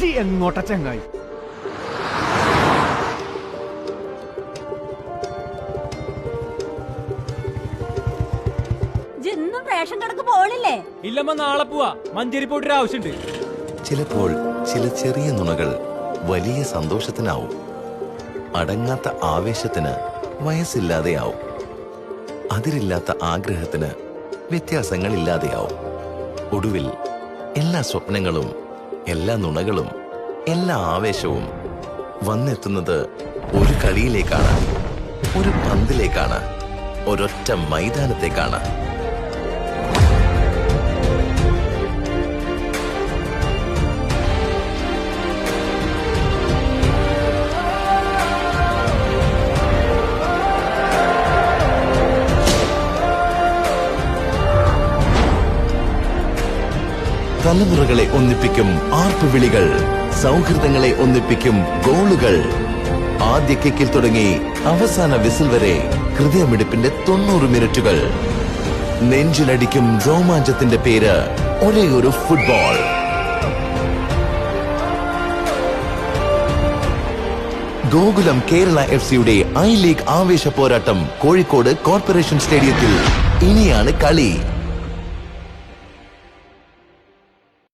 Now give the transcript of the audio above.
G എങ്ങോട്ട ചങ്ങായി? Ration കടക്ക് പോണില്ലേ? ഇല്ലമ്മ, നാളെ പോവാ. മഞ്ചേരി പോയിട്ടൊരു ആവശ്യമുണ്ട്. ചിലപ്പോൾ ചില ചെറിയ നുണകൾ വലിയ സന്തോഷത്തിനാവും. അടങ്ങാത്ത ആവേശത്തിന് വയസ്സില്ലാതെയാവും. അതിരില്ലാത്ത ആഗ്രഹത്തിന് വ്യത്യാസങ്ങളില്ലാതെയാവും. ഒടുവിൽ എല്ലാ സ്വപ്നങ്ങളും, എല്ലാ നുണകളും, എല്ലാ ആവേശവും വന്നെത്തുന്നത് ഒരു കളിയിലേക്കാണ്, ഒരു പന്തിലേക്കാണ്, ഒരൊറ്റ മൈതാനത്തേക്കാണ്. തലമുറകളെ ഒന്നിപ്പിക്കും ആർപ്പുവിളികൾ, സൗഹൃദങ്ങളെ ഒന്നിപ്പിക്കും ഗോളുകൾ. ആദ്യ കിക്കിൽ തുടങ്ങി അവസാന വിസിൽ വരെ ഹൃദയമിടിപ്പിന്റെ 90 മിനിറ്റുകൾ. നെഞ്ചിലടിക്കും രോമാഞ്ചത്തിന്റെ പേര് ഒരേ ഒരു ഫുട്ബോൾ. ഗോകുലം കേരള FC-യുടെ ഐ ലീഗ് ആവേശ പോരാട്ടം കോഴിക്കോട് കോർപ്പറേഷൻ സ്റ്റേഡിയത്തിൽ. ഇനിയാണ് കളി.